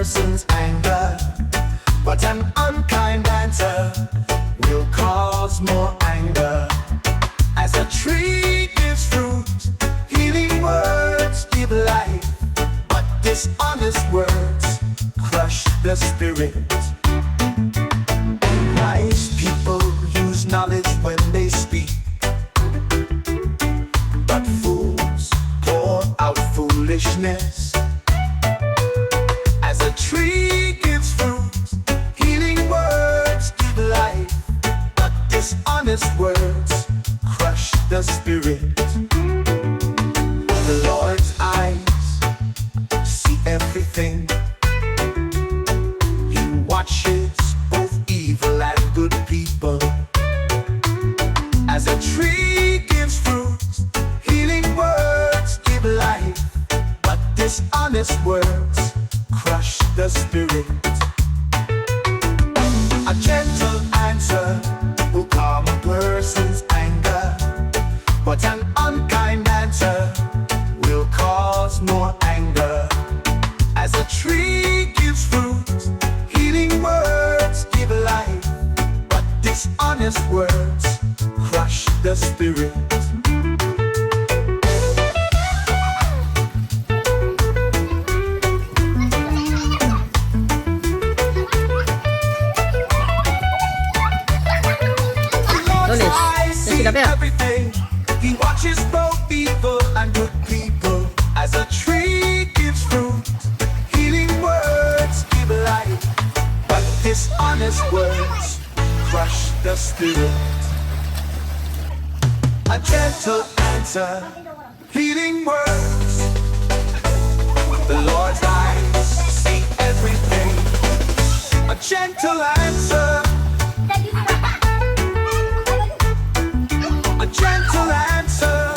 person's anger, but an unkind answer will cause more anger. As a tree gives fruit, healing words give life, but dishonest words crush the spirit. Wise people use knowledge when they speak, but fools pour out foolishness. As a tree gives fruit, healing words give life, but dishonest words crush the spirit. The Lord's eyes see everything. He watches both evil and good people. As a tree gives fruit, healing words give life, but dishonest words crush the spirit. A gentle answer will calm a person's anger, but an unkind answer will cause more anger. As a tree gives fruit, healing words give life, but dishonest words crush the spirit. Everything. He watches both evil and good people. As a tree gives fruit, healing words give life, but dishonest words crush the spirit. A gentle answer, healing words. The Lord's eyes see everything. A gentle answer, a gentle answer.